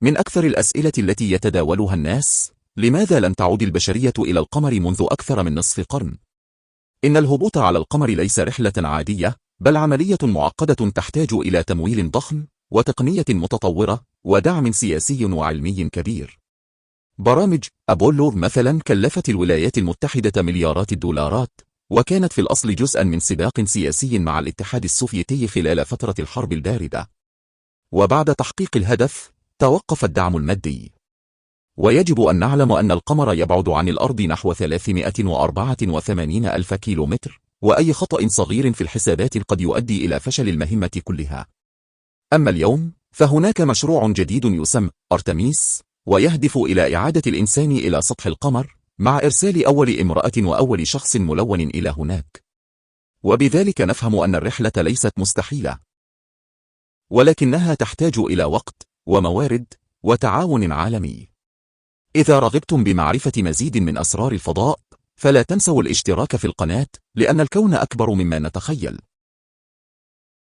من أكثر الأسئلة التي يتداولها الناس: لماذا لم تعد البشرية إلى القمر منذ أكثر من نصف قرن؟ إن الهبوط على القمر ليس رحلة عادية، بل عملية معقدة تحتاج إلى تمويل ضخم، وتقنية متطورة، ودعم سياسي وعلمي كبير. برامج أبولو مثلا كلفت الولايات المتحدة مليارات الدولارات، وكانت في الأصل جزءا من سباق سياسي مع الاتحاد السوفيتي خلال فترة الحرب الباردة. وبعد تحقيق الهدف، توقف الدعم المادي. ويجب أن نعلم أن القمر يبعد عن الأرض نحو 384 ألف كيلومتر، وأي خطأ صغير في الحسابات قد يؤدي إلى فشل المهمة كلها. أما اليوم، فهناك مشروع جديد يسمى أرتميس، ويهدف إلى إعادة الإنسان إلى سطح القمر، مع إرسال أول امرأة وأول شخص ملون إلى هناك. وبذلك نفهم أن الرحلة ليست مستحيلة، ولكنها تحتاج إلى وقت وموارد وتعاون عالمي. إذا رغبتم بمعرفة مزيد من أسرار الفضاء، فلا تنسوا الاشتراك في القناة، لأن الكون أكبر مما نتخيل.